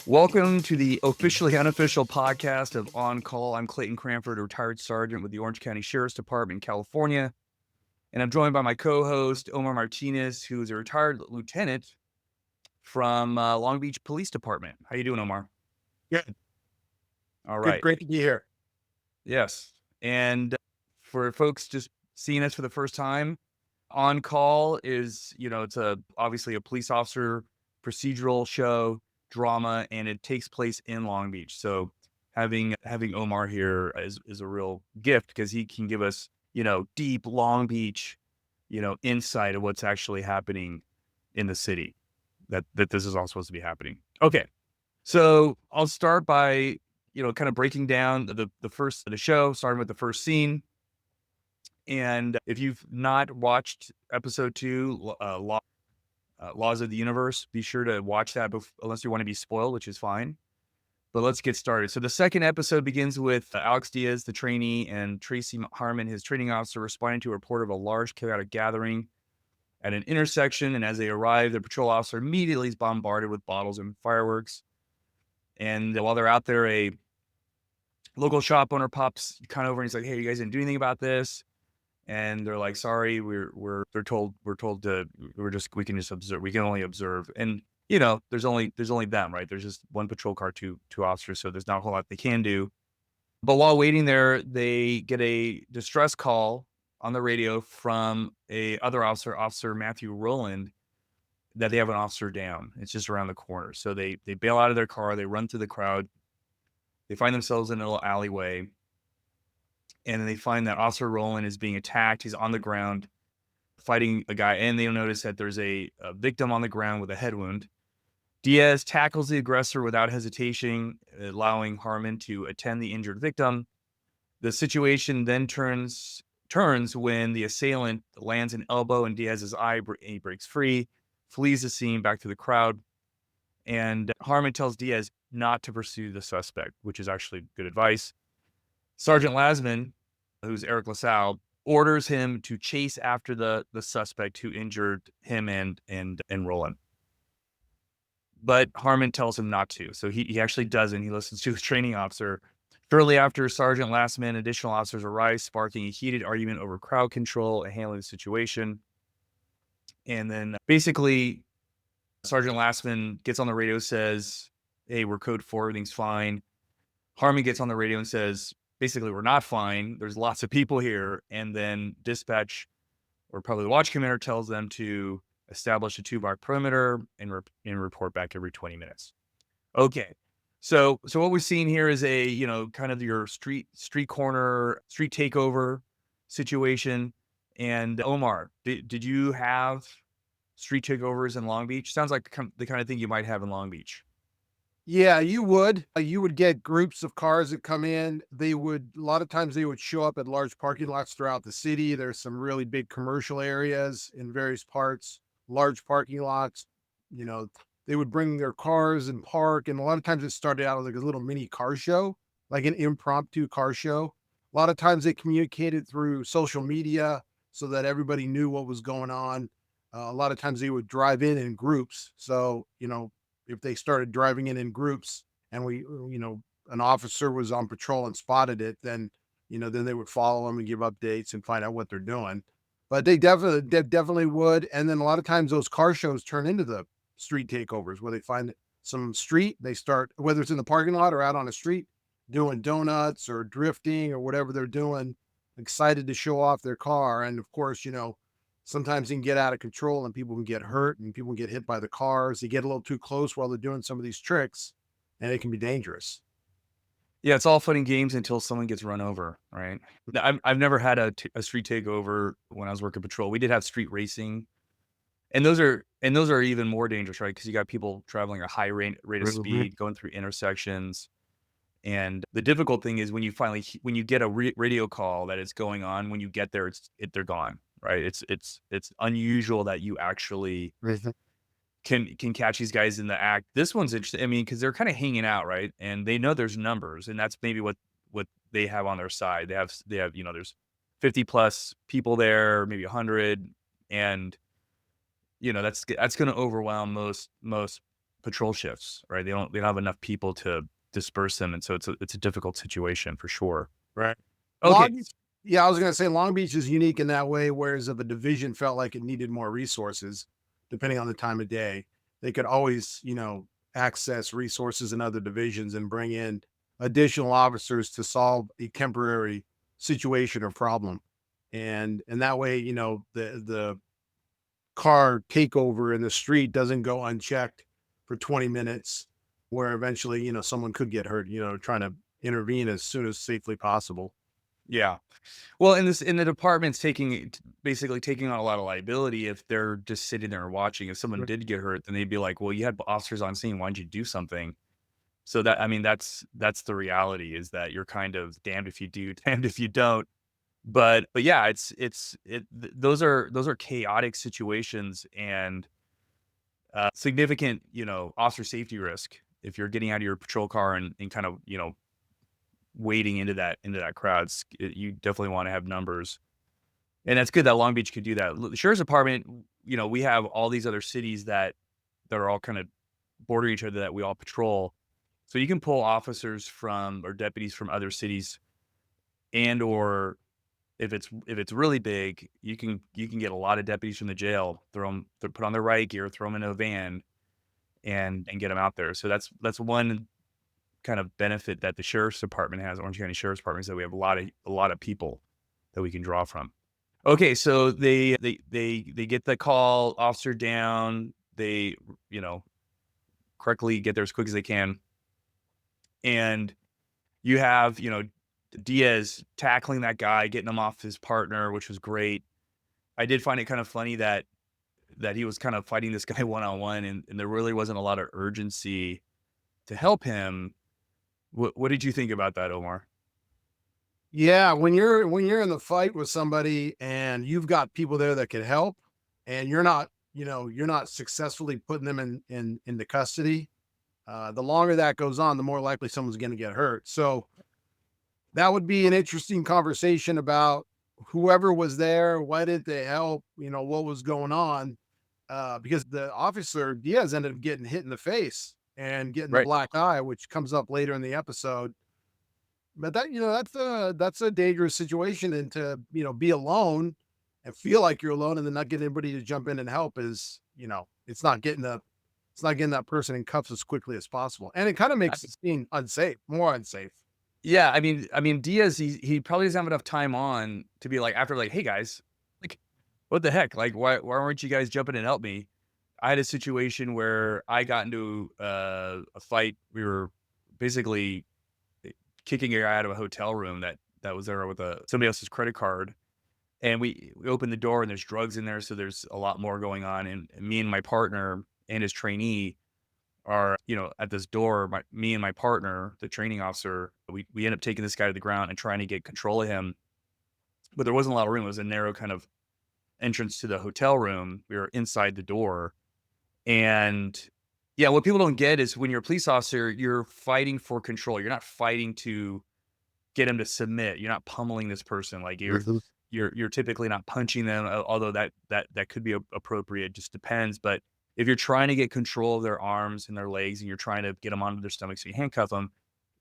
Welcome to the officially unofficial podcast of On Call. I'm Clayton Cranford, a retired sergeant with the Orange County Sheriff's Department in California. And I'm joined by my co-host, Omar Martinez, who is a retired lieutenant from Long Beach Police Department. How you doing, Omar? Good. All Good. right. Great to be here. Yes. And for folks just seeing us for the first time, On Call is, it's obviously a police officer procedural show, drama, and it takes place in Long Beach. So having Omar here is a real gift because he can give us, deep Long Beach, insight of what's actually happening in the city that this is all supposed to be happening. Okay. So I'll start by, kind of breaking down the show, starting with the first scene. And if you've not watched episode 2, Laws of the Universe, be sure to watch that unless you want to be spoiled, which is fine. But let's get started. So the second episode begins with Alex Diaz, the trainee, and Tracy Harmon, his training officer, responding to a report of a large chaotic gathering at an intersection. And as they arrive, the patrol officer immediately is bombarded with bottles and fireworks. And while they're out there, a local shop owner pops kind of over and he's like, "Hey, you guys didn't do anything about this?" And they're like, "Sorry, we can just observe. We can only observe." And there's only them, right? There's just one patrol car, two officers, so there's not a whole lot they can do. But while waiting there, they get a distress call on the radio from a other officer, Officer Matthew Rowland, that they have an officer down. It's just around the corner. So they bail out of their car, they run through the crowd, they find themselves in a little alleyway. And then they find that Officer Rowland is being attacked. He's on the ground fighting a guy. And they notice that there's a victim on the ground with a head wound. Diaz tackles the aggressor without hesitation, allowing Harmon to attend the injured victim. The situation then turns when the assailant lands an elbow in Diaz's eye. He breaks free, flees the scene back to the crowd. And Harmon tells Diaz not to pursue the suspect, which is actually good advice. Sergeant Lasman, who's Eric LaSalle, orders him to chase after the suspect who injured him and Roland. But Harmon tells him not to. So he actually doesn't. He listens to his training officer. Shortly after Sergeant Lasman, additional officers arrive, sparking a heated argument over crowd control and handling the situation. And then basically, Sergeant Lasman gets on the radio, says, "Hey, we're code 4, everything's fine." Harmon gets on the radio and says, basically, "We're not fine. There's lots of people here." And then dispatch, or probably the watch commander, tells them to establish a 2-block perimeter and report back every 20 minutes. Okay. So what we're seeing here is a, kind of your street corner, street takeover situation. And Omar, did you have street takeovers in Long Beach? Sounds like the kind of thing you might have in Long Beach. Yeah, you would. You would get groups of cars that come in. A lot of times they would show up at large parking lots throughout the city. There's some really big commercial areas in various parts, large parking lots. They would bring their cars and park. And a lot of times it started out like a little mini car show, like an impromptu car show. A lot of times they communicated through social media so that everybody knew what was going on. A lot of times they would drive in groups. So, if they started driving in groups and an officer was on patrol and spotted it, then they would follow them and give updates and find out what they're doing. But they definitely would. And then a lot of times those car shows turn into the street takeovers where they find some street, they start, whether it's in the parking lot or out on the street, doing donuts or drifting or whatever they're doing, excited to show off their car. And of course, sometimes you can get out of control and people can get hurt and people can get hit by the cars. They get a little too close while they're doing some of these tricks and it can be dangerous. Yeah, it's all fun and games until someone gets run over, right? I've never had a street takeover when I was working patrol. We did have street racing, and those are even more dangerous, right? Because you got people traveling at a high rate of speed, going through intersections. And the difficult thing is when you get a radio call that it's going on, when you get there, they're gone, right? It's unusual that you actually can catch these guys in the act. This one's interesting. I mean, because they're kind of hanging out, right? And they know there's numbers, and that's maybe what they have on their side. They have there's 50 plus people there, maybe 100, and that's going to overwhelm most patrol shifts, right? They don't have enough people to disperse them, and so it's a difficult situation for sure. Right. Okay. Long Beach Yeah, I was gonna say Long Beach is unique in that way, whereas if a division felt like it needed more resources, depending on the time of day, they could always, access resources in other divisions and bring in additional officers to solve a temporary situation or problem. And that way, the car takeover in the street doesn't go unchecked for 20 minutes, where eventually, someone could get hurt, trying to intervene as soon as safely possible. Yeah. Well, in the department's basically taking on a lot of liability if they're just sitting there watching. If someone Right. did get hurt, then they'd be like, "Well, you had officers on scene. Why didn't you do something?" So that I mean, that's the reality is that you're kind of damned if you do, damned if you don't. But yeah, those are chaotic situations and significant, officer safety risk if you're getting out of your patrol car and kind of, wading into that crowd. You definitely want to have numbers. And that's good that Long Beach could do that. The sheriff's department, we have all these other cities that are all kind of border each other that we all patrol. So you can pull officers from or deputies from other cities, and or if it's really big, you can get a lot of deputies from the jail, put on their riot gear, throw them in a van, and get them out there. So that's one kind of benefit that the sheriff's department has. Orange County Sheriff's Department is that we have a lot of people that we can draw from. Okay, so they get the call, officer down. They you know correctly get there as quick as they can, and you have Diaz tackling that guy, getting him off his partner, which was great. I did find it kind of funny that he was kind of fighting this guy one on one, and there really wasn't a lot of urgency to help him. What did you think about that, Omar? Yeah, when you're in the fight with somebody and you've got people there that can help, and you're not successfully putting them into custody, the longer that goes on, the more likely someone's going to get hurt. So that would be an interesting conversation about whoever was there, why did they help, what was going on, because the officer Diaz ended up getting hit in the face and getting the Right. black eye, which comes up later in the episode. But that's a dangerous situation, and to, be alone and feel like you're alone and then not get anybody to jump in and help is, it's not getting that person in cuffs as quickly as possible. And it kind of makes the scene unsafe, more unsafe. Yeah, I mean, Diaz, he probably doesn't have enough time on to be like after like, "Hey guys, like, what the heck? Like, why weren't you guys jumping in and help me?" I had a situation where I got into a fight. We were basically kicking a guy out of a hotel room that was there with somebody else's credit card, and we opened the door and there's drugs in there, so there's a lot more going on. And me and my partner and his trainee are, at this door. Me and my partner, the training officer, we end up taking this guy to the ground and trying to get control of him, but there wasn't a lot of room. It was a narrow kind of entrance to the hotel room. We were inside the door, and yeah, what people don't get is when you're a police officer, you're fighting for control. You're not fighting to get him to submit. You're not pummeling this person. Like Mhm. you're typically not punching them, although that could be appropriate. Just depends. But if you're trying to get control of their arms and their legs, and you're trying to get them onto their stomach, so you handcuff them,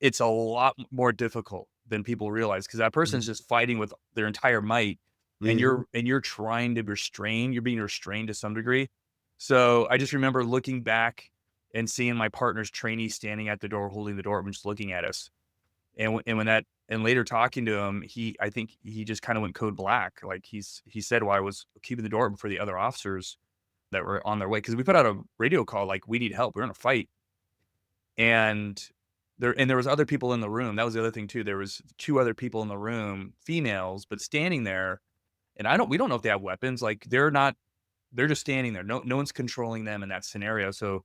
it's a lot more difficult than people realize because that person's Mhm. just fighting with their entire might, and Mhm. you're trying to restrain. You're being restrained to some degree. So I just remember looking back and seeing my partner's trainee standing at the door, holding the door, and just looking at us. And when that and later talking to him, I think he just kinda went code black. Like, he said while I was keeping the door open for the other officers that were on their way, because we put out a radio call, like, "We need help. We're in a fight." And there was other people in the room. That was the other thing too. There was 2 other people in the room, females, but standing there, and we don't know if they have weapons. Like, they're just standing there. No one's controlling them in that scenario. So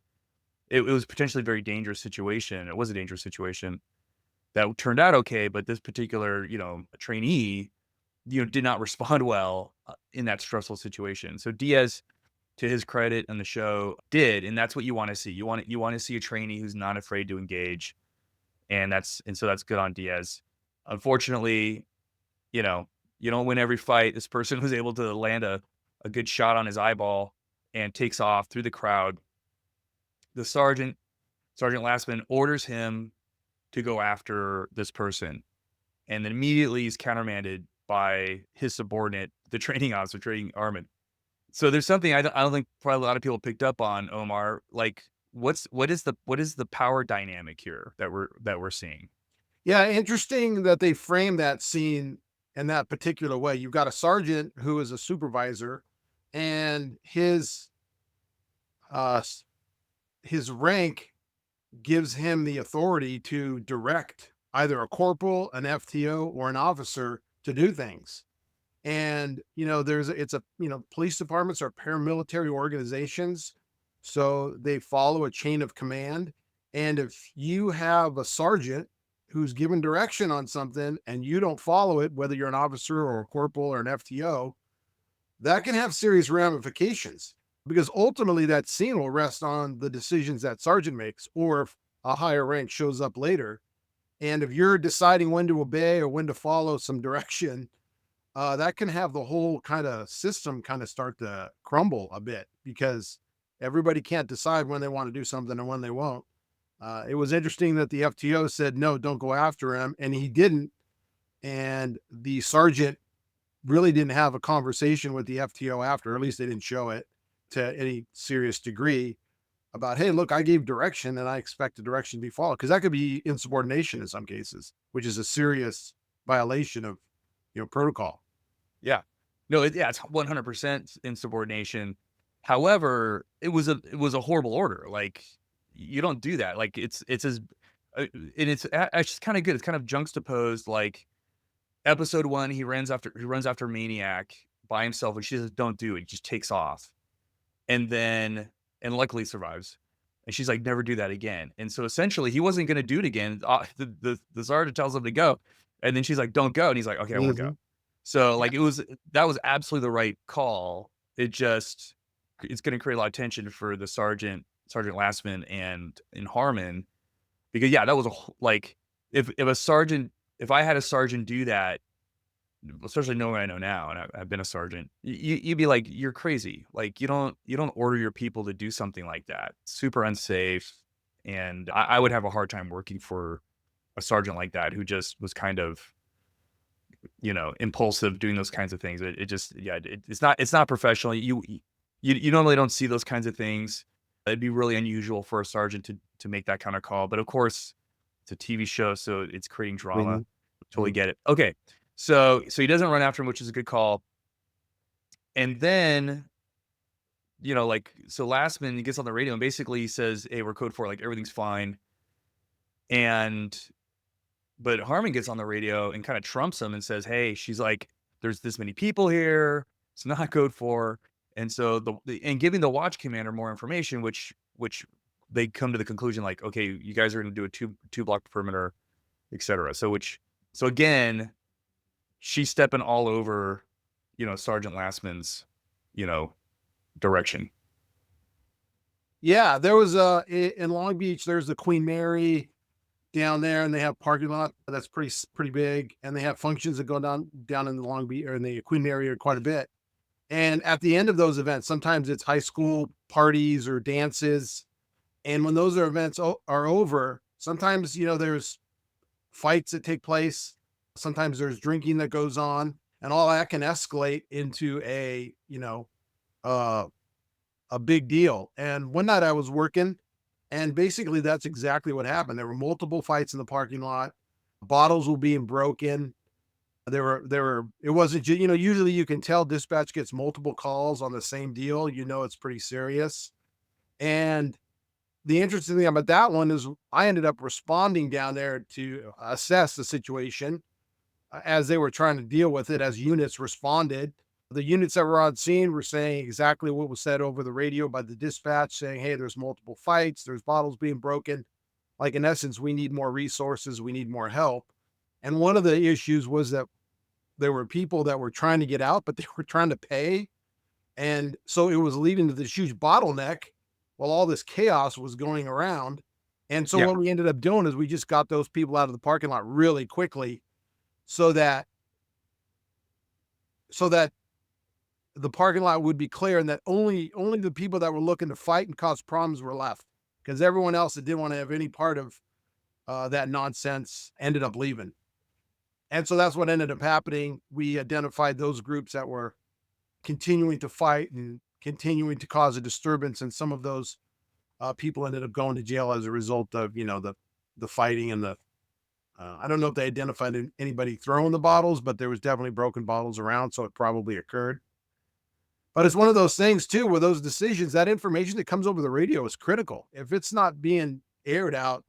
it was potentially a very dangerous situation. It was a dangerous situation that turned out okay, but this particular, trainee, did not respond well, in that stressful situation. So Diaz, to his credit on the show, did, and that's what you wanna see. You wanna see a trainee who's not afraid to engage, and so that's good on Diaz. Unfortunately, you know, you don't win every fight. This person was able to land a good shot on his eyeball and takes off through the crowd. the Sergeant Lastman orders him to go after this person, and then immediately he's countermanded by his subordinate, the training officer, training Harmon. So there's something I don't think probably a lot of people picked up on, Omar. Like, what is the power dynamic here that we're seeing? Yeah, interesting that they frame that scene in that particular way. You've got a sergeant who is a supervisor, and uh, s- his rank gives him the authority to direct either a corporal, an FTO, or an officer to do things. And police departments are paramilitary organizations, so they follow a chain of command. And if you have a sergeant who's given direction on something and you don't follow it, whether you're an officer or a corporal or an FTO, that can have serious ramifications, because ultimately that scene will rest on the decisions that sergeant makes, or if a higher rank shows up later. And if you're deciding when to obey or when to follow some direction, that can have the whole kind of system kind of start to crumble a bit, because everybody can't decide when they want to do something and when they won't. It was interesting that the FTO said, no, don't go after him. And he didn't. And the sergeant really didn't have a conversation with the FTO after, or at least they didn't show it to any serious degree, about, hey, look, I gave direction and I expect the direction to be followed. Cause that could be insubordination in some cases, which is a serious violation of, protocol. Yeah. No, it's 100% insubordination. However, it was a horrible order. Like, you don't do that. Like, it's as and it's kind of good. It's kind of juxtaposed. Like, episode 1, he runs after Maniac by himself, and she says, "Don't do it." He just takes off, and then and luckily survives. And she's like, "Never do that again." And so essentially, he wasn't going to do it again. The sergeant tells him to go, and then she's like, "Don't go," and he's like, "Okay, I won't go." Mhm. So, Yeah. like, that was absolutely the right call. It's gonna create a lot of tension for the Sergeant Lastman and Harmon, because, yeah, that was like, if I had a sergeant do that, especially knowing what I know now, and I've been a sergeant, you'd be like, "You're crazy." Like, you don't order your people to do something like that. Super unsafe, and I would have a hard time working for a sergeant like that who just was kind of, impulsive, doing those kinds of things. It just, yeah, it's not professional. You normally don't see those kinds of things. It'd be really unusual for a sergeant to make that kind of call. But of course, it's a TV show, so it's creating drama. Mhm. Totally Mhm. get it. Okay, so he doesn't run after him, which is a good call. And then, like, so Lastman, he gets on the radio and basically he says, "Hey, we're code 4, like, everything's fine." And But Harmon gets on the radio and kinda trumps him and says, "Hey," she's like, "There's this many people here. It's not code 4." And so and giving the watch commander more information, which they come to the conclusion, like, "Okay, you guys are gonna do a two-block perimeter," etcetera. So again, she's stepping all over, Sergeant Lastman's, you know, direction. Yeah, there was in Long Beach, there's the Queen Mary down there, and they have parking lot that's pretty big, and they have functions that go down in the Long Beach or in the Queen Mary area quite a bit. And at the end of those events, sometimes it's high school parties or dances, and when those events are over, sometimes there's fights that take place. Sometimes there's drinking that goes on, and all that can escalate into uh, a big deal. And one night I was working, and basically that's exactly what happened. There were multiple fights in the parking lot. Bottles were being broken. It wasn't, usually you can tell dispatch gets multiple calls on the same deal. It's pretty serious. And the interesting thing about that one is I ended up responding down there to assess the situation as they were trying to deal with it, as units responded. The units that were on scene were saying exactly what was said over the radio by the dispatch, saying, hey, there's multiple fights, there's bottles being broken. Like, in essence, we need more resources, we need more help. And one of the issues was that there were people that were trying to get out, but they were trying to pay. And so it was leading to this huge bottleneck while all this chaos was going around. And so Yeah. what we ended up doing is we just got those people out of the parking lot really quickly, so that so that the parking lot would be clear, and that only the people that were looking to fight and cause problems were left. because everyone else that didn't want to have any part of that nonsense ended up leaving. And so that's what ended up happening. We identified those groups that were continuing to fight and continuing to cause a disturbance, and some of those people ended up going to jail as a result of the fighting and the. I don't know if they identified anybody throwing the bottles, but there was definitely broken bottles around, so it probably occurred. But it's one of those things too, where those decisions, that information that comes over the radio is critical. If it's not being aired out,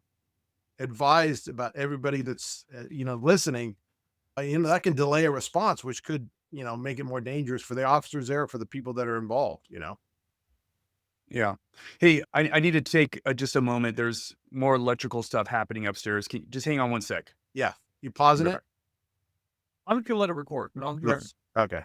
advised about everybody that's listening, that can delay a response, which could make it more dangerous for the officers there, for the people that are involved. Yeah. Hey, I need to take just a moment. There's more electrical stuff happening upstairs. Just hang on one sec. Yeah, you pausing Right it? back. I'm gonna let it record. No, Yes. Okay.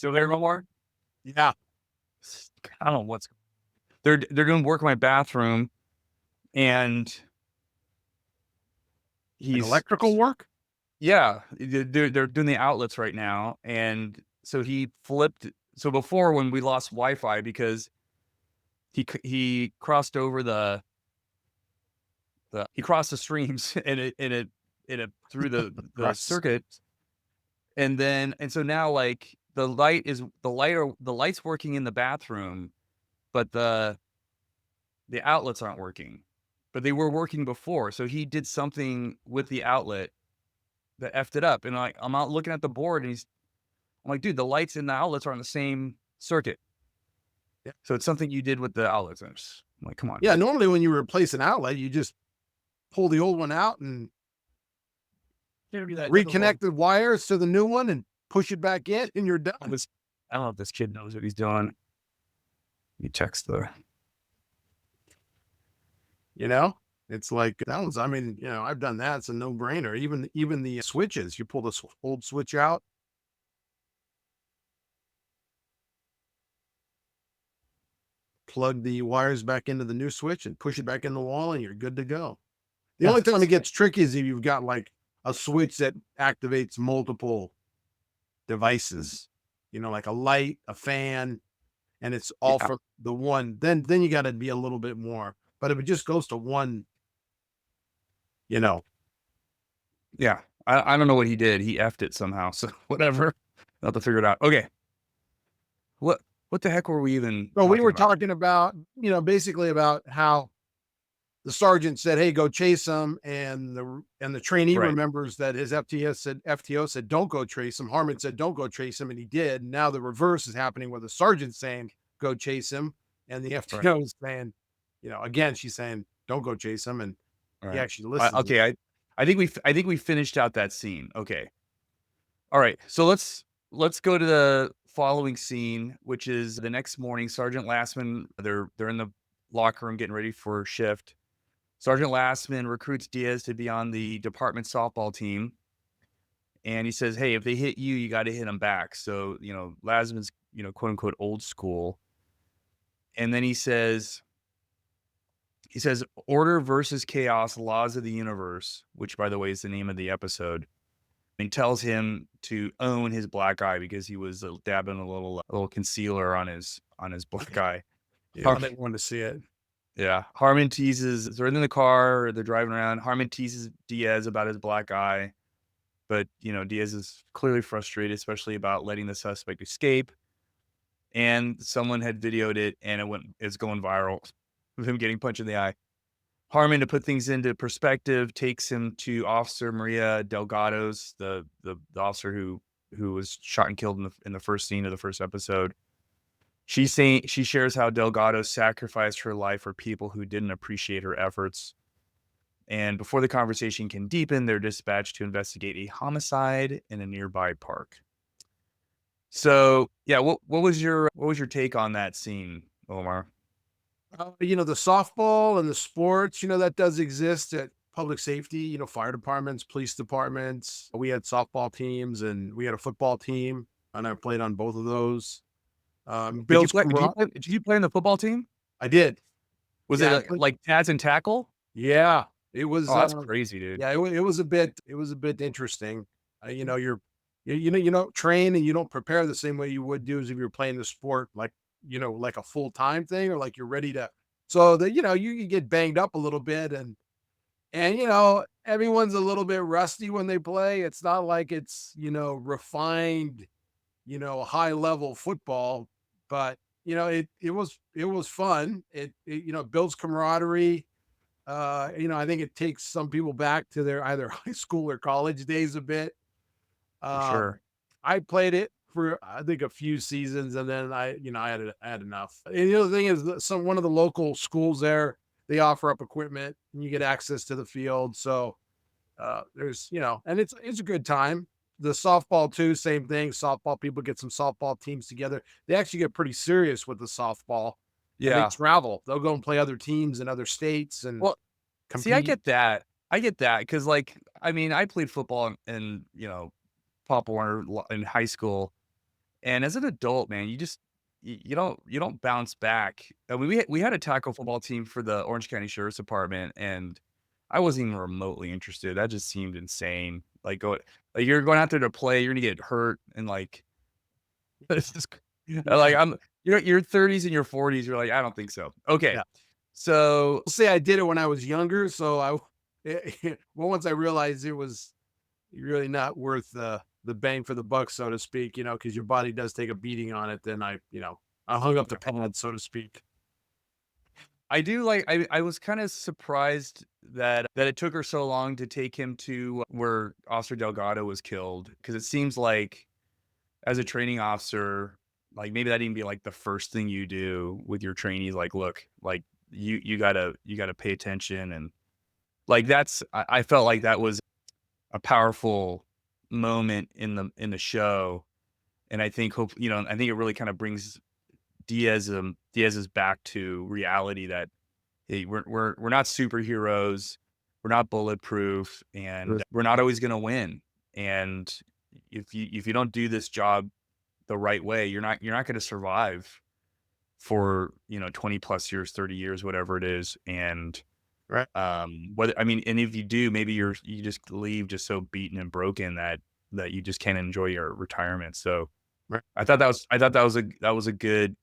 Still there, Omar? Yeah. I don't know what's. They're doing work in my bathroom, and Like he's electrical work? yeah, they're doing the outlets right now, and so he flipped. So before when we lost Wi-Fi because he crossed over the he crossed the streams and it through the Crust. circuit, and so now like the light's working in the bathroom, but the outlets aren't working, but they were working before. So he did something with the outlet that effed it up, and I'm out looking at the board, and I'm like, dude, the lights and the outlets are on the same circuit. Yeah. So it's something you did with the outlets. I'm like, come on, Yeah, dude. normally when you replace an outlet, you just pull the old one out and reconnect the wires to the new one and push it back in, and you're done. I don't know if this kid knows what he's doing. You text the You know, it's like that was. I mean, I've done that. It's a no brainer. Even the switches, you pull the old switch out. Plug the wires back into the new switch and push it back in the wall, and you're good to go. The yeah, only time it gets tricky is if you've got like a switch that activates multiple devices, like a light, a fan, and it's all yeah, from the one. Then you got to be a little bit more. But if it just goes to one, you know, yeah. I don't know what he did. He effed it somehow. So whatever. I'll have to figure it out. Okay. What what the heck were we even so we talking were about? talking about, basically about how the sergeant said, "Hey, go chase him," and the trainee Right. remembers that his FTO said, "Don't go chase him." Harmon said, "Don't go chase him," and he did. Now the reverse is happening where the sergeant's saying, "Go chase him," and the Right. FTO is saying, again, she's saying, "Don't go chase him," and he Right. actually listens. Okay. I think we finished out that scene. Okay. All right. So let's go to the following scene, which is the next morning. Sergeant Lastman, they're in the locker room getting ready for shift. Sergeant Lastman recruits Diaz to be on the department softball team. And he says, "Hey, if they hit you, you got to hit them back." So, Lastman's, quote unquote old school. And then he says, "Order versus chaos, laws of the universe," which by the way is the name of the episode. And he tells him to own his black eye because he was dabbing a little concealer on his black eye. Yeah, they wanted to see it. Yeah. Harmon teases, they're in the car, they're driving around. Harmon teases Diaz about his black eye, but Diaz is clearly frustrated, especially about letting the suspect escape. And someone had videoed it, and it's going viral with him getting punched in the eye. Harmon, to put things into perspective, takes him to Officer Maria Delgado's, the officer who was shot and killed in the first scene of the first episode. She shares how Delgado sacrificed her life for people who didn't appreciate her efforts. And before the conversation can deepen, they're dispatched to investigate a homicide in a nearby park. So, yeah, what was your take on that scene, Omar? The softball and the sports, that does exist at public safety, fire departments, police departments. We had softball teams and we had a football team, and I played on both of those. Did you Builds play? Did you camaraderie. play? Did you play on the football team? I did. Was it Yeah, I played. like Taz and tackle? Yeah, it was. Oh, that's crazy, dude. Yeah, it was a bit interesting. You don't train and you don't prepare the same way you would do as if you're playing the sport, like a full time thing, or like you're ready to. So that you can get banged up a little bit, and everyone's a little bit rusty when they play. It's not like it's refined, high level football, but it was fun. It builds camaraderie. I think it takes some people back to their either high school or college days a bit. For Um, sure. I played it for I think a few seasons, and then I had enough. And the other thing is that one of the local schools there, they offer up equipment and you get access to the field. So there's and it's a good time. The softball too, same thing. Softball people get some softball teams together. They actually get pretty serious with the softball, and they Yeah. travel. They'll go and play other teams in other states and Well, see, I compete. get that. I get that because, like, I mean, I played football in Pop Warner in high school, And as an adult, man, you just you don't bounce back. I mean, we had a tackle football team for the Orange County Sheriff's Department, and I wasn't even remotely interested. That just seemed insane. Like you're going out there to play, you're gonna get hurt, and like this is like Yeah. I'm you're your 30s and your 40s. You're like, I don't think so. Okay, Yeah. so I'll say I did it when I was younger, so well, once I realized it was really not worth the bang for the buck, so to speak, because your body does take a beating on it, then I hung up the pad, so to speak. I do like I was kinda surprised that it took her so long to take him to where Officer Delgado was killed, because it seems like as a training officer, like, maybe that even be, like, the first thing you do with your trainees, like, "Look, like, you gotta pay attention," and, like, I felt like that was a powerful moment in the show, and I think I think it really kinda brings Diaz's back to reality that hey, we're not superheroes, we're not bulletproof, and Sure. we're not always gonna win. And if you don't do this job the right way, you're not gonna survive for 20 plus years, 30 years, whatever it is. And Right. whether I mean, and if you do, maybe you just leave just so beaten and broken that you just can't enjoy your retirement. So Right. I thought that was a good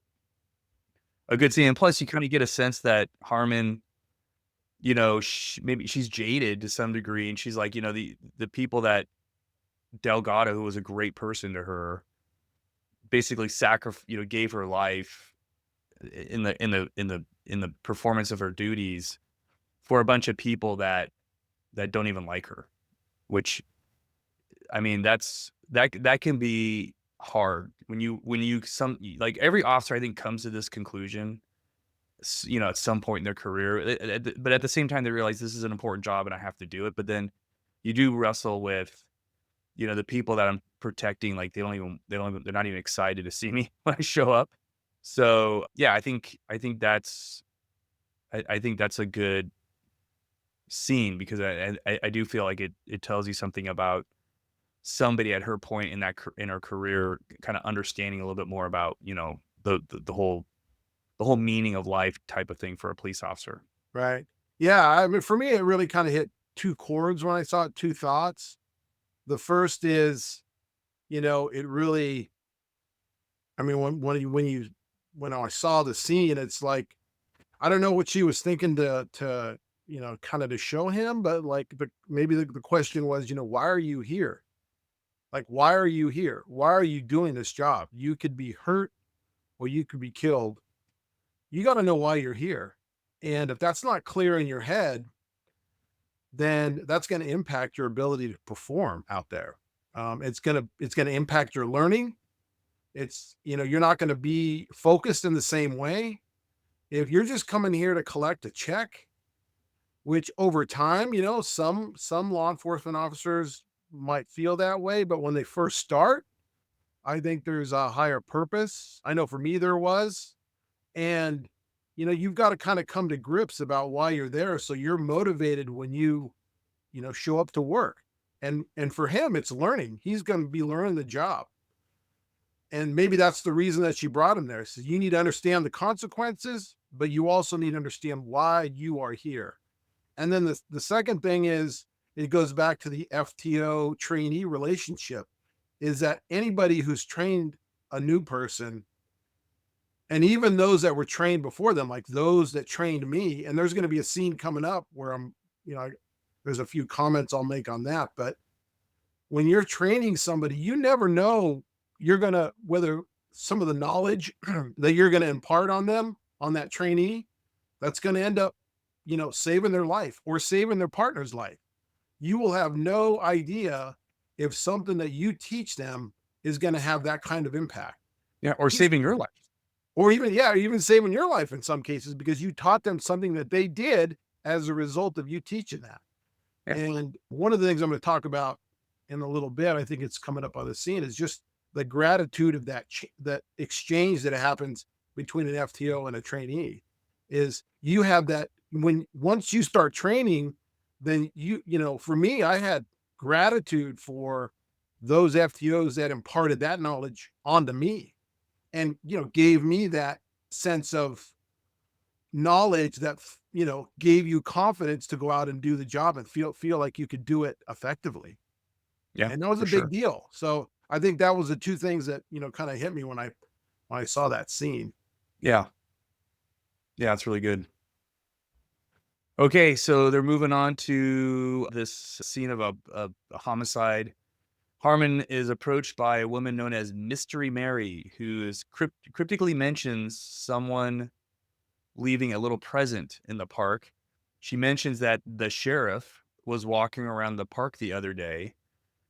scene. And plus you kind of get a sense that Harmon, maybe she's jaded to some degree, and she's like, the people that Delgado, who was a great person to her, basically gave her life in the performance of her duties for a bunch of people that don't even like her. Which I mean, that can be hard when you some like every officer I think comes to this conclusion at some point in their career. But at the same time, they realize this is an important job and I have to do it. But then you do wrestle with, the people that I'm protecting. Like they're not even excited to see me when I show up. So yeah, I think that's a good scene because I do feel like it tells you something about somebody at her point in in her career, kind of understanding a little bit more about the whole meaning of life type of thing for a police officer. Right. Yeah. I mean, for me, it really kind of hit two chords when I saw it, two thoughts. The first is, it really, I mean, when I saw the scene, it's like, I don't know what she was thinking kind of to show him, but like maybe the question was, why are you here? Like, why are you here? Why are you doing this job? You could be hurt or you could be killed. You got to know why you're here. And if that's not clear in your head, then that's going to impact your ability to perform out there. It's gonna impact your learning. You're not going to be focused in the same way. If you're just coming here to collect a check, which over time, some law enforcement officers might feel that way, but when they first start, I think there's a higher purpose. I know for me there was. And you've got to kind of come to grips about why you're there so you're motivated when you show up to work. And for him it's learning. He's going to be learning the job. And maybe that's the reason that she brought him there. So you need to understand the consequences, but you also need to understand why you are here. And then the second thing is it goes back to the FTO trainee relationship is that anybody who's trained a new person, and even those that were trained before them, like those that trained me, and there's going to be a scene coming up where there's a few comments I'll make on that. But when you're training somebody, you never know whether some of the knowledge that you're going to impart on them, on that trainee, that's going to end up, saving their life or saving their partner's life. You will have no idea if something that you teach them is going to have that kind of impact. Yeah, or saving your life. Or even, yeah, even saving your life in some cases because you taught them something that they did as a result of you teaching that. Yeah. And one of the things I'm going to talk about in a little bit, I think it's coming up on the scene, is just the gratitude of that exchange that happens between an FTO and a trainee. Is you have that once you start training, then for me, I had gratitude for those FTOs that imparted that knowledge onto me and, gave me that sense of knowledge that, gave you confidence to go out and do the job and feel like you could do it effectively. Yeah, And that was for a big sure. deal. So I think that was the two things that, kind of hit me when I saw that scene. Yeah. Yeah, it's really good. Okay, so they're moving on to this scene of a homicide. Harmon is approached by a woman known as Mystery Mary, who is cryptically mentions someone leaving a little present in the park. She mentions that the sheriff was walking around the park the other day.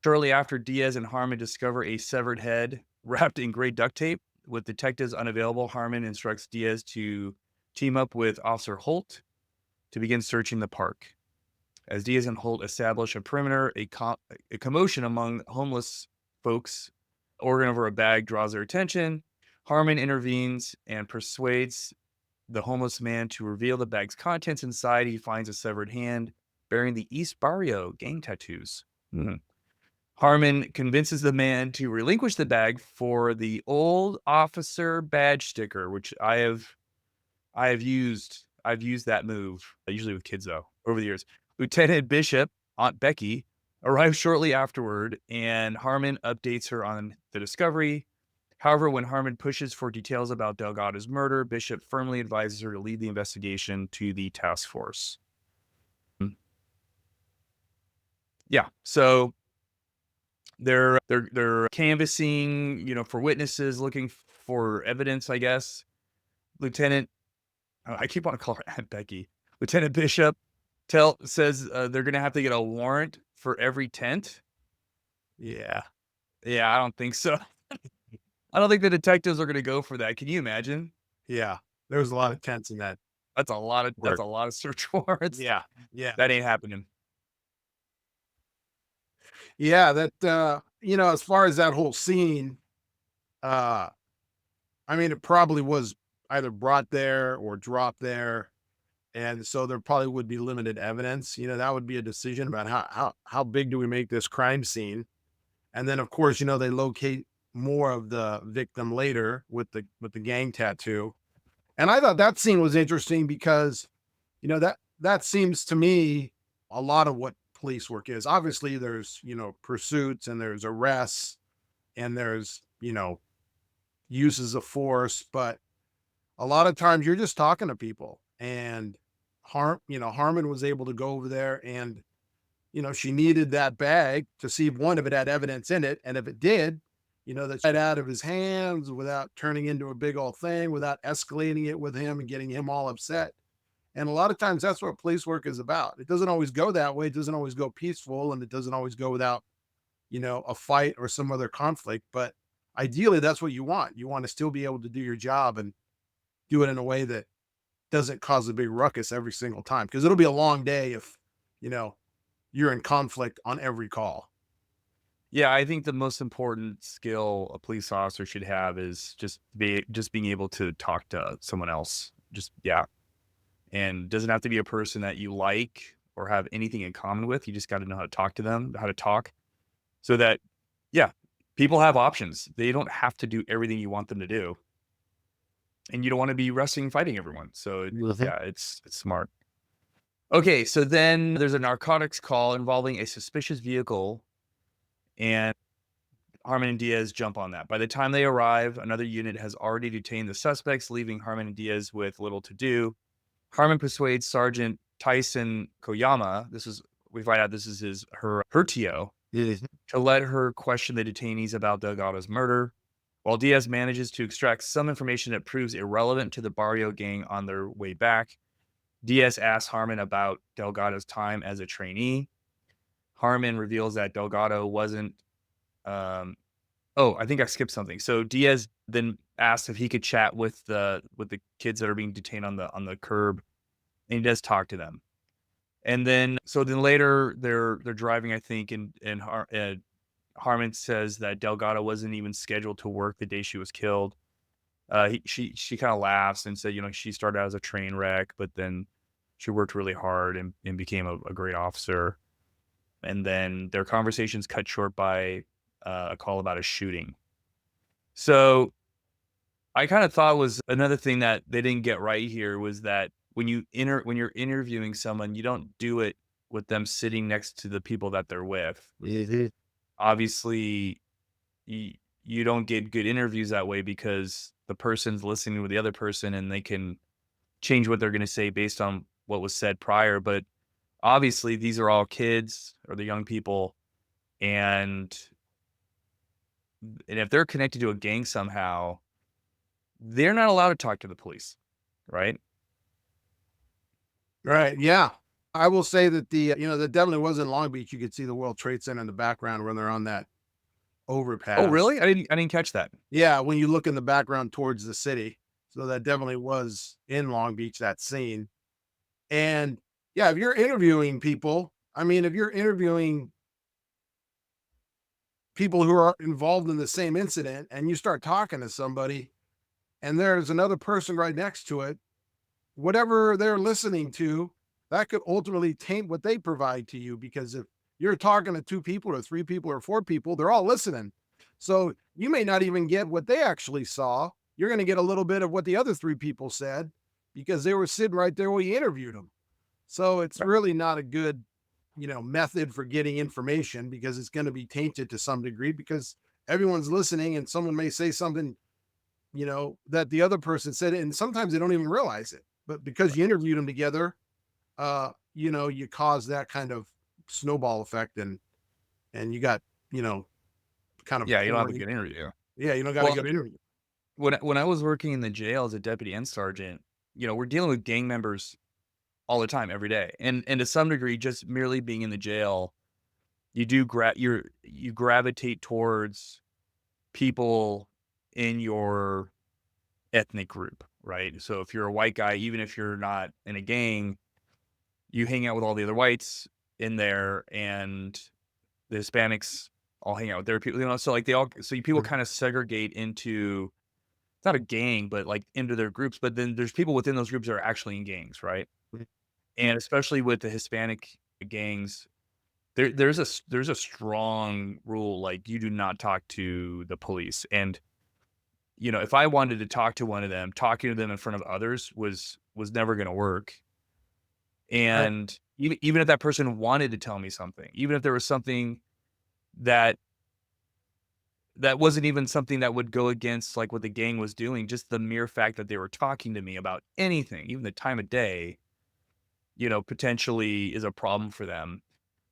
Shortly after, Diaz and Harmon discover a severed head wrapped in gray duct tape. With detectives unavailable, Harmon instructs Diaz to team up with Officer Holt to begin searching the park. As Diaz and Holt establish a perimeter, a commotion among homeless folks ordering over a bag draws their attention. Harmon intervenes and persuades the homeless man to reveal the bag's contents. Inside, he finds a severed hand bearing the East Barrio gang tattoos. Hmm. Harmon convinces the man to relinquish the bag for the old officer badge sticker, which I've used that move, usually with kids though, over the years. Lieutenant Bishop, Aunt Becky, arrives shortly afterward, and Harmon updates her on the discovery. However, when Harmon pushes for details about Delgado's murder, Bishop firmly advises her to lead the investigation to the task force. Mm. Yeah, so they're canvassing, for witnesses, looking for evidence, I guess. Lieutenant I keep on calling her Aunt Becky. Lieutenant Bishop says they're gonna have to get a warrant for every tent. Yeah. Yeah, I don't think so. I don't think the detectives are gonna go for that. Can you imagine? Yeah. There was a lot of tense in that That's work. a lot of search warrants. Yeah. Yeah. That ain't happening. Yeah. As far as that whole scene, uh, I mean, it probably was either brought there or dropped there. And so there probably would be limited evidence. That would be a decision about how big do we make this crime scene. And then of course, they locate more of the victim later with the gang tattoo. And I thought that scene was interesting because, that seems to me a lot of what police work is. Obviously, there's, pursuits and there's arrests and there's, uses of force, but a lot of times you're just talking to people and Harmon was able to go over there and, she needed that bag to see if one, if it had evidence in it. And if it did, that's right out of his hands without turning into a big old thing, without escalating it with him and getting him all upset. And a lot of times that's what police work is about. It doesn't always go that way. It doesn't always go peaceful and it doesn't always go without, a fight or some other conflict. But ideally, that's what you want. You want to still be able to do your job and do it in a way that doesn't cause a big ruckus every single time. Cause it'll be a long day if, you know, you're in conflict on every call. Yeah, I think the most important skill a police officer should have is just being able to talk to someone else. Just yeah. And doesn't have to be a person that you like or have anything in common with. You just got to know how to talk to them, how to talk so that, yeah, people have options. They don't have to do everything you want them to do. And you don't want to be wrestling, fighting everyone. So, Mhm. yeah, it's smart. Okay, so then there's a narcotics call involving a suspicious vehicle, and Harmon and Diaz jump on that. By the time they arrive, another unit has already detained the suspects, leaving Harmon and Diaz with little to do. Harmon persuades Sergeant Tyson Koyama, we find out this is her TO, Mhm. to let her question the detainees about Delgado's murder, while Diaz manages to extract some information that proves irrelevant to the Barrio gang on their way back. Diaz asks Harmon about Delgado's time as a trainee. Harmon reveals that Delgado wasn't. Um, oh, I think I skipped something. So Diaz then asks if he could chat with the kids that are being detained on the curb, and he does talk to them. And then later they're driving, I think, and Harmon says that Delgado wasn't even scheduled to work the day she was killed. She kind of laughs and said, she started out as a train wreck, but then she worked really hard and became a great officer. And then their conversations cut short by a call about a shooting. So I kind of thought was another thing that they didn't get right here was that when you're interviewing someone, you don't do it with them sitting next to the people that they're with. Mhm. Obviously, you, you don't get good interviews that way because the person's listening with the other person and they can change what they're going to say based on what was said prior. But obviously, these are all kids or the young people, and if they're connected to a gang somehow, they're not allowed to talk to the police, right? Right, yeah. I will say that that definitely was in Long Beach. You could see the World Trade Center in the background when they're on that Oh, overpass. really? I didn't catch that. Yeah, when you look in the background towards the city. So that definitely was in Long Beach, that scene. And yeah, if you're interviewing people, I mean, if you're interviewing people who are involved in the same incident and you start talking to somebody and there's another person right next to it, whatever they're listening to, that could ultimately taint what they provide to you. Because if you're talking to two people or three people or four people, they're all listening. So you may not even get what they actually saw. You're going to get a little bit of what the other three people said because they were sitting right there when you interviewed them. So it's Right. really not a good, method for getting information because it's going to be tainted to some degree because everyone's listening and someone may say something, that the other person said, and sometimes they don't even realize it. But because you interviewed them together, you cause that kind of snowball effect and you got, you know, kind of Yeah, you don't have a poorly. good interview. Yeah, you don't got a Well, good interview. when I was working in the jail as a deputy and sergeant, we're dealing with gang members all the time, every day, and to some degree, just merely being in the jail, you gravitate towards people in your ethnic group, right? So if you're a white guy, even if you're not in a gang, you hang out with all the other whites in there, and the Hispanics all hang out with their people, so like people Mhm. kind of segregate into not a gang, but like into their groups. But then there's people within those groups that are actually in gangs, right? And especially with the Hispanic gangs, there's a strong rule like you do not talk to the police. And if I wanted to talk to one of them, talking to them in front of others was never going to work. Right. And even if that person wanted to tell me something, even if there was something that wasn't even something that would go against, like, what the gang was doing, just the mere fact that they were talking to me about anything, even the time of day, potentially is a problem for them.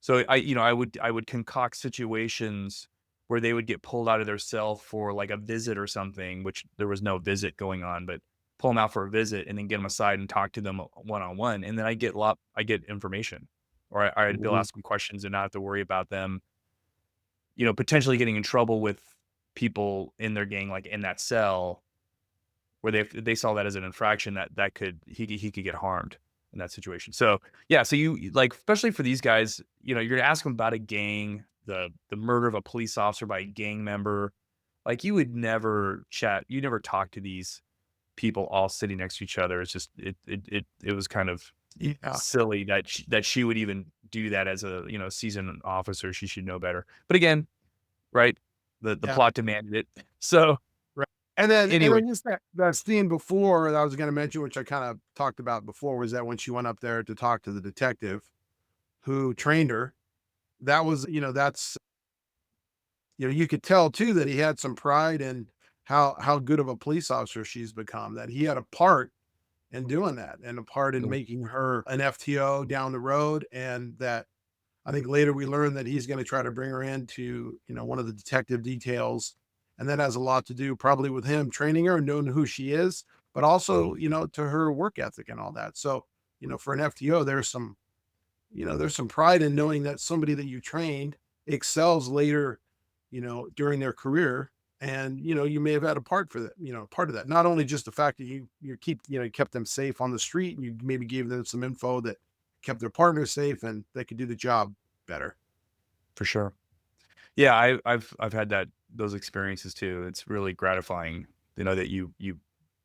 So I would concoct situations where they would get pulled out of their cell for, like, a visit or something, which there was no visit going on, but pull them out for a visit and then get them aside and talk to them one-on-one, and then I get information, or I'd be able to Mhm. ask them questions and not have to worry about them potentially getting in trouble with people in their gang, like, in that cell where they saw that as an infraction that could he could get harmed in that situation. So, yeah, so like, especially for these guys, you're gonna ask them about a gang, the murder of a police officer by a gang member. Like, you never talk to these people all sitting next to each other. It's just it was kind of Yeah. silly that she would even do that as a, seasoned officer. She should know better. But again, right? The Yeah. plot demanded it. So, Right. And then anyway, just that scene before that I was gonna mention, which I kind of talked about before, was that when she went up there to talk to the detective who trained her, that was, that's you could tell too that he had some pride in how good of a police officer she's become, that he had a part in doing that and a part in mm, making her an FTO down the road. And that I think later we learned that he's going to try to bring her into, one of the detective details. And that has a lot to do probably with him training her and knowing who she is, but also, to her work ethic and all that. So, for an FTO, there's some pride in knowing that somebody that you trained excels later, during their career. And, you may have had a part for that, part of that. Not only just the fact that you kept them safe on the street and you maybe gave them some info that kept their partner safe and they could do the job better. for sure. Yeah, I've had those experiences too. It's really gratifying, that you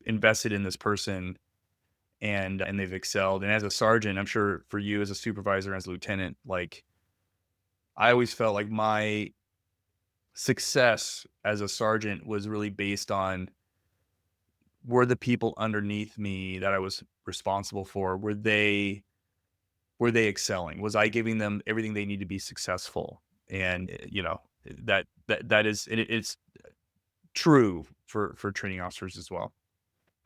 invested in this person and they've excelled. And as a sergeant, I'm sure for you as a supervisor, as a lieutenant, like, I always felt like my success as a sergeant was really based on, were the people underneath me that I was responsible for, were they excelling? Was I giving them everything they need to be successful? And that is it's true for training officers as well.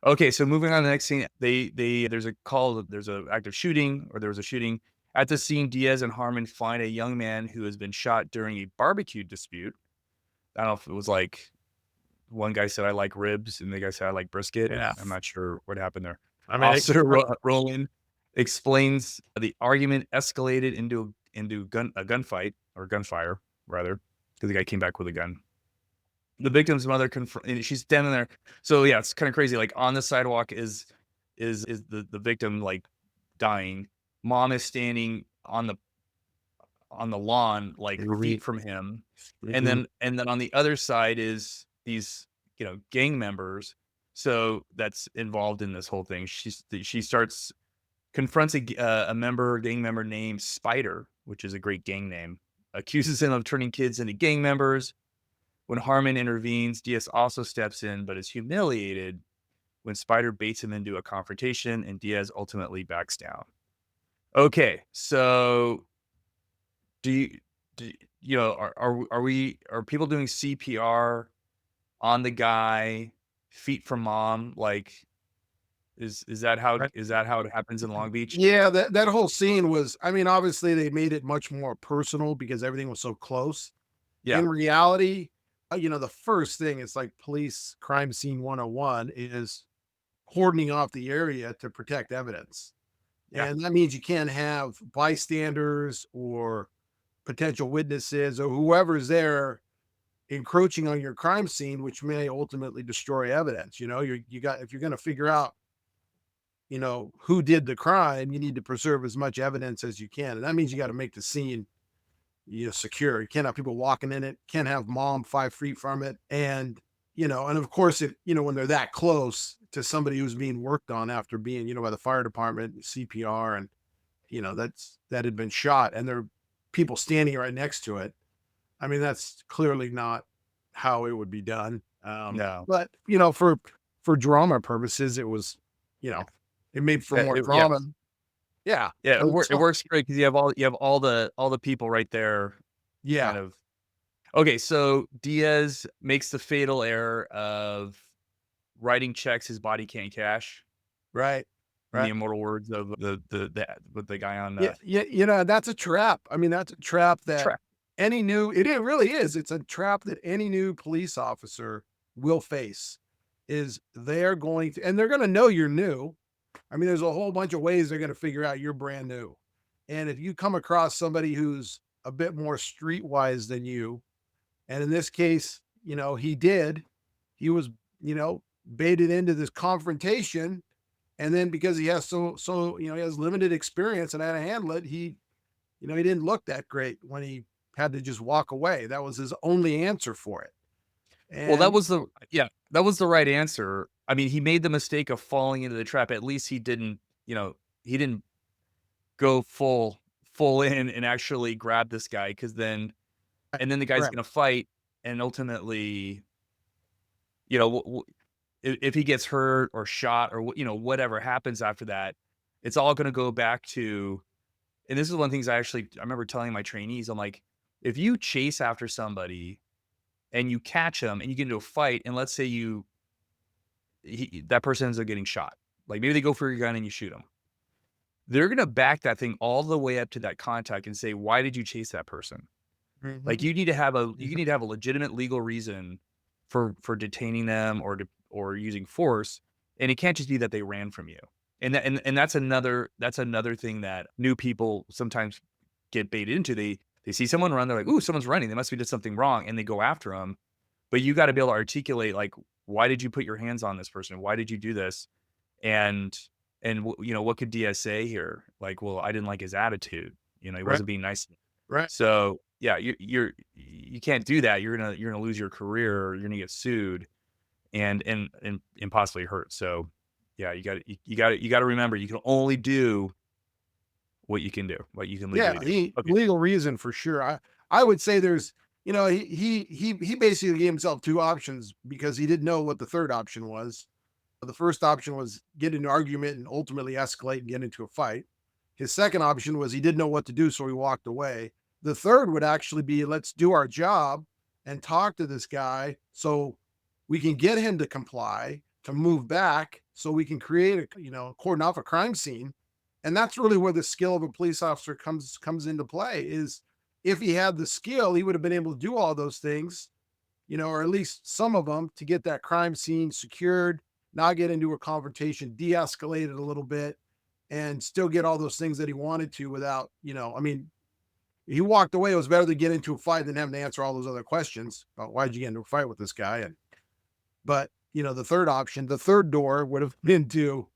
Okay, so moving on to the next scene, there's a call, there's a active shooting, or there was a shooting. At the scene, Diaz and Harmon find a young man who has been shot during a barbecue dispute. I don't know if it was like one guy said I like ribs and the guy said I like brisket. Yeah. I'm not sure what happened there. I mean, Officer Roland explains the argument escalated into a gunfight, or gunfire rather, because the guy came back with a gun. The victim's mother and she's standing there. So yeah, it's kind of crazy. Like on the sidewalk is the victim, like, dying. Mom is standing on the lawn, like feet from him. And Mhm. then on the other side is these, gang members. So that's involved in this whole thing. She starts confronts a gang member named Spider, which is a great gang name. Accuses him of turning kids into gang members. When Harmon intervenes, Diaz also steps in, but is humiliated when Spider baits him into a confrontation, and Diaz ultimately backs down. Okay, so do you, do, you know, are people doing CPR on the guy, feet from mom? Like, is that how Right. it happens in Long Beach? Yeah, that whole scene was, I mean, obviously they made it much more personal because everything was so close. Yeah, In reality, the first thing is like police crime scene 101 is cordoning off the area to protect evidence. yeah. And that means you can't have bystanders or potential witnesses or whoever's there encroaching on your crime scene, which may ultimately destroy evidence. If you're going to figure out, who did the crime, you need to preserve as much evidence as you can. And that means you got to make the scene, secure. You can't have people walking in it, can't have mom 5 feet from it. And of course, when they're that close to somebody who's being worked on after being, by the fire department, CPR, and, that had been shot and there are people standing right next to it. I mean, that's clearly not how it would be done. No. But for drama purposes, it was, you know, it made for more Yeah. drama. Yeah. Yeah, And it so works great because you have all the people right there, yeah, kind of. Okay, so Diaz makes the fatal error of writing checks his body can't cash, right. in the Right. immortal words of the with the guy on, Yeah, yeah, that's a trap. I mean, that's a trap that track. it really is. It's a trap that any new police officer will face. Is they're going to, and they're going to know you're new. I mean, there's a whole bunch of ways they're going to figure out you're brand new. And if you come across somebody who's a bit more streetwise than you, and in this case, he was, you know, baited into this confrontation. And then because he has he has limited experience and how to handle it, he didn't look that great when he had to just walk away. That was his only answer for it. Well, And that was the right answer. I mean, he made the mistake of falling into the trap. At least he didn't go full in and actually grab this guy, because then the guy's right, gonna fight, and ultimately, you know, if he gets hurt or shot or whatever happens after that, it's all gonna go back to. And this is one of the things I remember telling my trainees. I'm like, if you chase after somebody and you catch them and you get into a fight, and let's say that person ends up getting shot, like maybe they go for your gun and you shoot them, they're gonna back that thing all the way up to that contact and say, why did you chase that person? Like, mhm, you mhm, need to have a legitimate legal reason for detaining them, or using force, and it can't just be that they ran from you. And that's another thing that new people sometimes get baited into. They see someone run, they're like, "Ooh, someone's running. They must be did something wrong," and they go after them. But you gotta be able to articulate, like, why did you put your hands on this person? Why did you do this? And what could Diaz say here? Like, "Well, I didn't like his attitude. He right, wasn't being nice." right. So, yeah, you can't do that. You're gonna lose your career, or you're gonna get sued and possibly hurt. So, yeah, you gotta remember, you can only do what you can do, what you can Yeah, legally do. the Okay. legal reason for sure. I would say there's he basically gave himself two options because he didn't know what the third option was. The first option was get into an argument and ultimately escalate and get into a fight. His second option was he didn't know what to do, so he walked away. The third would actually be let's do our job and talk to this guy so we can get him to comply, to move back, so we can create a cordon off a crime scene. And that's really where the skill of a police officer comes into play. Is if he had the skill, he would have been able to do all those things, or at least some of them, to get that crime scene secured, not get into a confrontation, de-escalate it a little bit, and still get all those things that he wanted to without, I mean, he walked away. It was better to get into a fight than having to answer all those other questions about why'd you get into a fight with this guy. But the third option, the third door would have been to,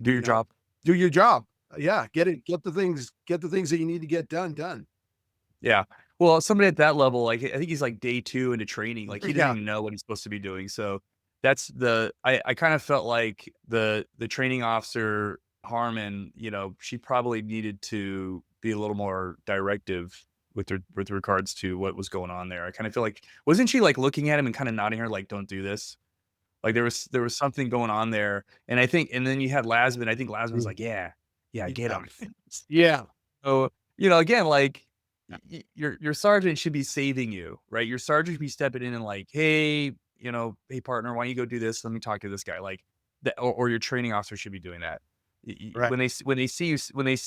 Do your you know, job. do your job. Yeah, get the things that you need to get done. Yeah. Well, somebody at that level, like, I think he's like day 2 into training. Like, he doesn't Yeah, even know what he's supposed to be doing. So that's I kind of felt like the training officer, Harmon, she probably needed to be a little more directive with regards to what was going on there. I kind of feel like, wasn't she like looking at him and kind of nodding her like, don't do this? Like there was something going on there. And I think, and then you had Lasman. I think Lasman's mm, like, yeah, yeah, get yeah, him. yeah, So, again, like, your sergeant should be saving you, right? Your sergeant should be stepping in and like, "Hey, hey, partner, why don't you go do this? Let me talk to this guy." Like that, or your training officer should be doing that. right. When they see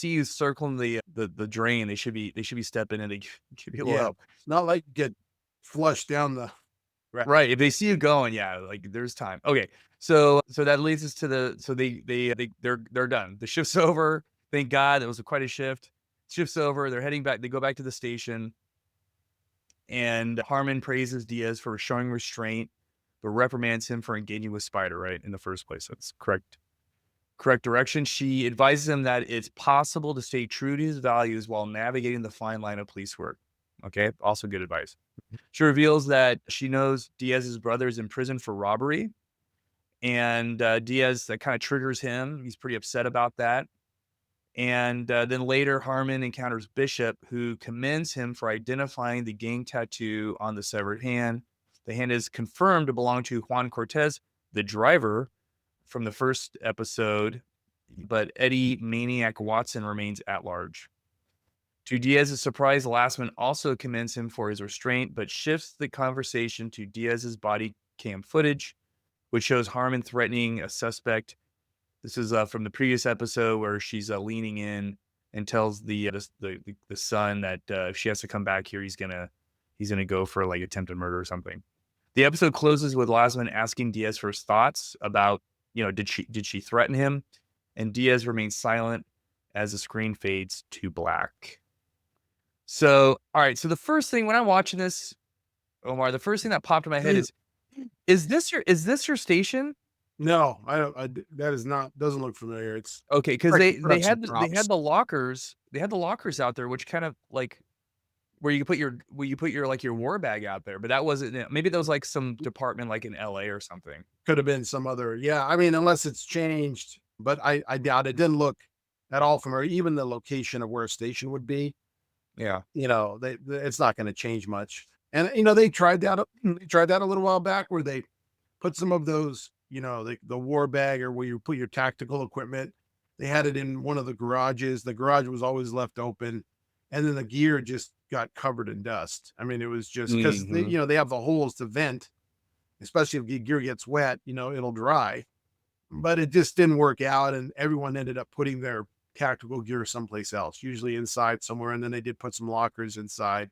you circling the drain, they should be stepping in and give you a little Yeah, help. it's not like you get flushed down the right. Right, if they see you going, yeah, like, there's time. Okay, so that leads us to so they're done. The shift's over. Thank God, it was quite a shift. Shift's over, they're heading back, they go back to the station, and Harmon praises Diaz for showing restraint, but reprimands him for engaging with Spider, right, in the first place. That's correct direction. She advises him that it's possible to stay true to his values while navigating the fine line of police work. Okay, also good advice. She reveals that she knows Diaz's brother is in prison for robbery, and Diaz, that kind of triggers him. He's pretty upset about that. And then later, Harmon encounters Bishop, who commends him for identifying the gang tattoo on the severed hand. The hand is confirmed to belong to Juan Cortez, the driver from the first episode, but Eddie Maniac Watson remains at large. To Diaz's surprise, Lastman also commends him for his restraint, but shifts the conversation to Diaz's body cam footage, which shows Harmon threatening a suspect. This is from the previous episode where she's leaning in and tells the son that if she has to come back here, he's gonna go for like attempted murder or something. The episode closes with Lasman asking Diaz for his thoughts about, did she threaten him, and Diaz remains silent as the screen fades to black. So, all right. So the first thing when I'm watching this, Omar, the first thing that popped in my head Mm, is this your station? no, I don't. That is not doesn't look familiar. It's Okay, because they production had props. they had the lockers out there, which kind of like where you put your like your war bag out there, but that wasn't it. Maybe that was like some department like in LA or something. Could have been some other. Yeah, I mean, unless it's changed, but I doubt it. Didn't look at all familiar. Even the location of where a station would be. Yeah. It's not going to change much. And they tried that. They tried that a little while back where they put some of those, the war bag or where you put your tactical equipment. They had it in one of the garages. The garage was always left open, and then the gear just got covered in dust. I mean, it was just because Mhm. they have the holes to vent, especially if the gear gets wet. It'll dry. But it just didn't work out, and everyone ended up putting their tactical gear someplace else, usually inside somewhere. And then they did put some lockers inside,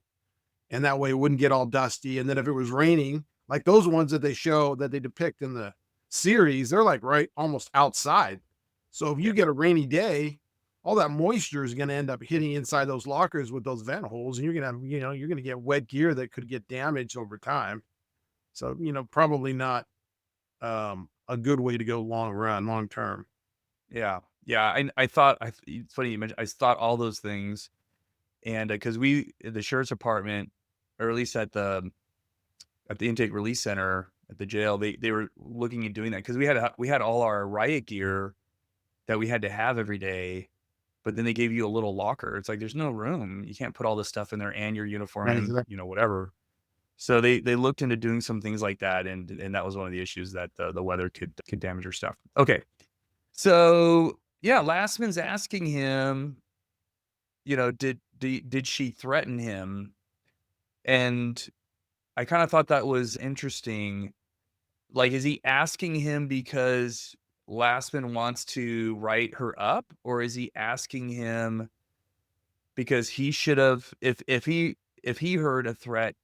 and that way it wouldn't get all dusty. And then if it was raining, like those ones that they depict in the series, they're like right almost outside. So if Yeah. you get a rainy day, all that moisture is going to end up hitting inside those lockers with those vent holes, and you're going to get wet gear that could get damaged over time. So probably not a good way to go long term. Yeah. Yeah. I thought it's funny you mentioned I thought all those things, and because we the sheriff's department, or at least at the intake release center at the jail, they were looking at doing that because we had all our riot gear that we had to have every day, but then they gave you a little locker. It's like there's no room. You can't put all this stuff in there and your uniform Right. and whatever. So they looked into doing some things like that, and that was one of the issues that the weather could damage her stuff. Okay. So, yeah, Lastman's asking him, did she threaten him? And I kind of thought that was interesting. Like, is he asking him because Lastman wants to write her up, or is he asking him because he should have, if he heard a threat,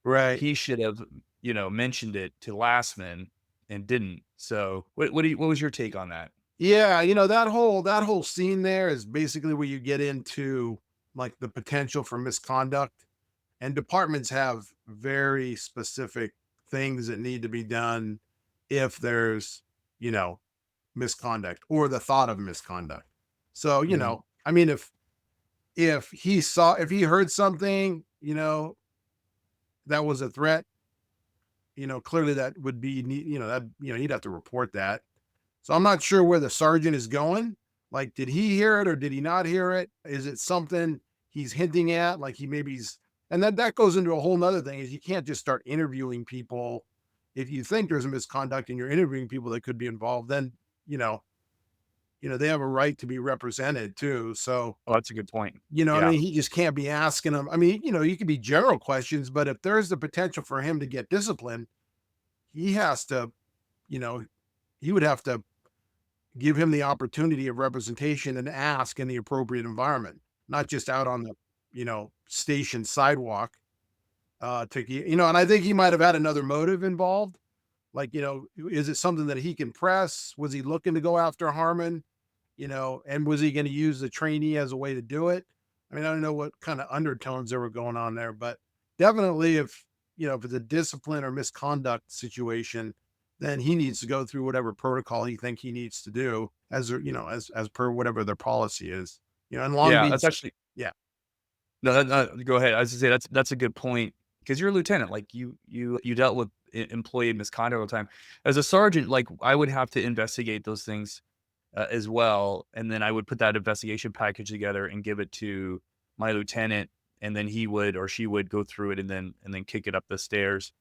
Right. he should have, mentioned it to Lastman and didn't. So, what was your take on that? Yeah, that whole scene there is basically where you get into, like, the potential for misconduct, and departments have very specific things that need to be done if there's, you know, misconduct or the thought of misconduct. So, Mhm. I mean, if he heard something, that was a threat, clearly that would be, he'd have to report that. So I'm not sure where the sergeant is going. Like, did he hear it or did he not hear it? Is it something he's hinting at? Like he maybe's, and that goes into a whole nother thing is you can't just start interviewing people. If you think there's a misconduct and you're interviewing people that could be involved, then, you know, they have a right to be represented too. So, Oh, that's a good point. I Yeah. mean, he just can't be asking them. I mean, you could be general questions, but if there's the potential for him to get disciplined, he has to, you know, he would have to give him the opportunity of representation and ask in the appropriate environment, not just out on the, station sidewalk. And I think he might have had another motive involved. Like, is it something that he can press? Was he looking to go after Harmon? And was he going to use the trainee as a way to do it? I mean, I don't know what kind of undertones there were going on there, but definitely if it's a discipline or misconduct situation, then he needs to go through whatever protocol he think he needs to do as per whatever their policy is. And Long Yeah, that's Beach, actually yeah, no, go ahead. I was gonna say that's a good point because you're a lieutenant. Like you dealt with employee misconduct all the time. As a sergeant, like I would have to investigate those things as well, and then I would put that investigation package together and give it to my lieutenant, and then he would or she would go through it and then kick it up the stairs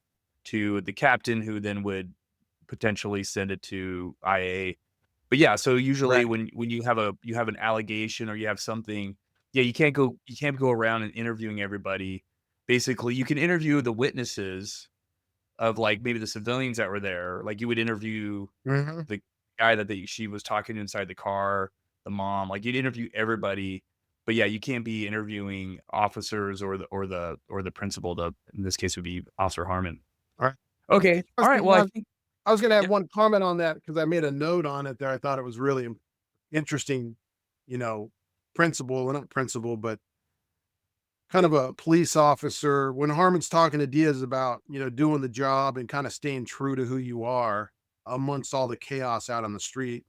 to the captain, who then would potentially send it to IA. But yeah, so usually right. when you have an allegation or you have something, yeah, you can't go around and interviewing everybody. Basically, you can interview the witnesses of, like, maybe the civilians that were there. Like, you would interview Hmm. the guy that she was talking to inside the car, the mom, like, you'd interview everybody. But yeah, you can't be interviewing officers or the principal. In this case, would be Officer Harmon. All right. Okay. I was Alright, thinking well, I on, think I was going to have yeah. one comment on that because I made a note on it there. I thought it was really interesting, you know, principle, well, not principle, but kind of a police officer when Harmon's talking to Diaz about, doing the job and kind of staying true to who you are amongst all the chaos out on the street.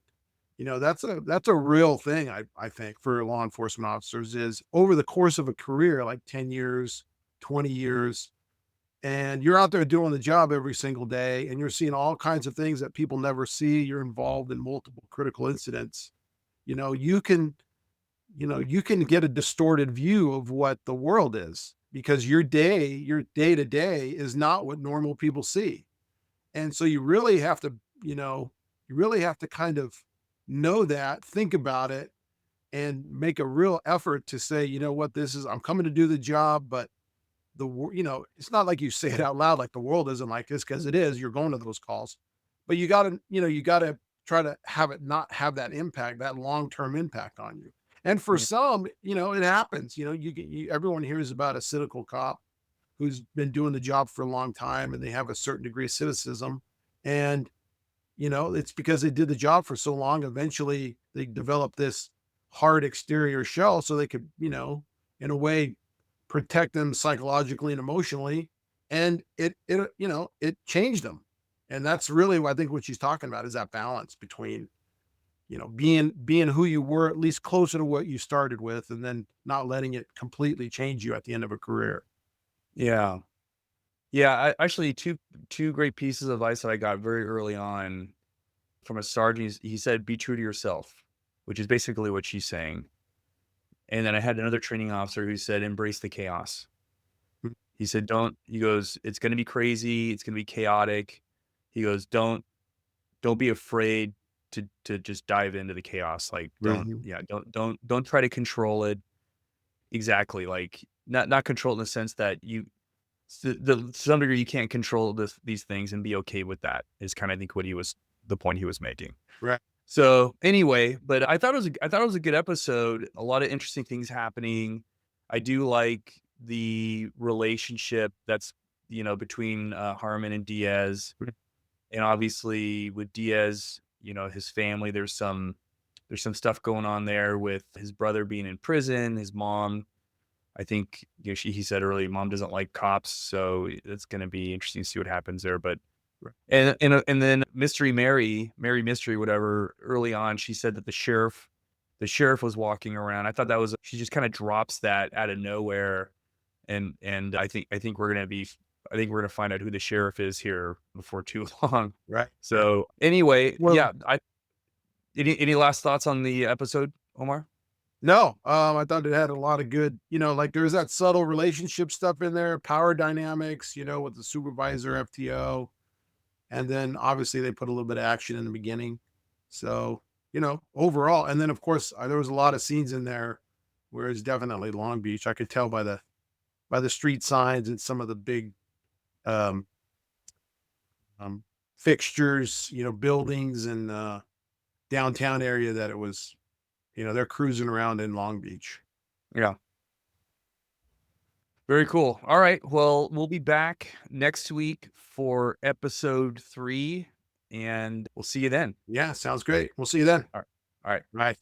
That's a real thing I think for law enforcement officers is over the course of a career, like 10 years, 20 years, and you're out there doing the job every single day and you're seeing all kinds of things that people never see. You're involved in multiple critical incidents. You know, you can you can get a distorted view of what the world is because your day to day is not what normal people see. And so you really have to kind of know that, think about it, and make a real effort to say, you know what, I'm coming to do the job, but it's not like you say it out loud like the world isn't like this because it is. You're going to those calls, but you got to try to have it not have that impact, that long term impact on you. And for Yeah. some, it happens. Everyone hears about a cynical cop who's been doing the job for a long time and they have a certain degree of cynicism. And, it's because they did the job for so long. Eventually, they develop this hard exterior shell so they could, in a way, protect them psychologically and emotionally. And it changed them. And that's really what I think what she's talking about is that balance between, being who you were, at least closer to what you started with, and then not letting it completely change you at the end of a career. Yeah. Yeah, actually, two great pieces of advice that I got very early on from a sergeant. He said, "Be true to yourself," which is basically what she's saying. And then I had another training officer who said, "Embrace the chaos." He said, "Don't," he goes, "It's gonna be crazy, it's gonna be chaotic." He goes, Don't be afraid to just dive into the chaos, like, don't Mhm. yeah, don't try to control it." Exactly, like, not control it in the sense that you to some degree, you can't control these things and be okay with that is kinda, I think, what he was the point he was making. Right. So, anyway, but I thought it was a good episode, a lot of interesting things happening. I do like the relationship that's, between, Harmon and Diaz, and obviously with Diaz, his family, there's some stuff going on there with his brother being in prison, his mom, I think, he said earlier, mom doesn't like cops, so it's gonna be interesting to see what happens there, but Right. and then Mystery Mary Mystery, whatever, early on, she said that the sheriff was walking around. I thought that was she just kinda drops that out of nowhere, and I think we're gonna find out who the sheriff is here before too long. Right. So, anyway, Well, yeah, any last thoughts on the episode, Omar? no, I thought it had a lot of good, like there's that subtle relationship stuff in there, power dynamics, with the supervisor, FTO, and then obviously they put a little bit of action in the beginning. So, overall, and then of course there was a lot of scenes in there where it's definitely Long Beach. I could tell by the street signs and some of the big um, um, fixtures, buildings and downtown area that it was, they're cruising around in Long Beach. Yeah. Very cool. All right. Well, we'll be back next week for episode 3, and we'll see you then. Yeah, sounds great. We'll see you then. All right. All right. Bye.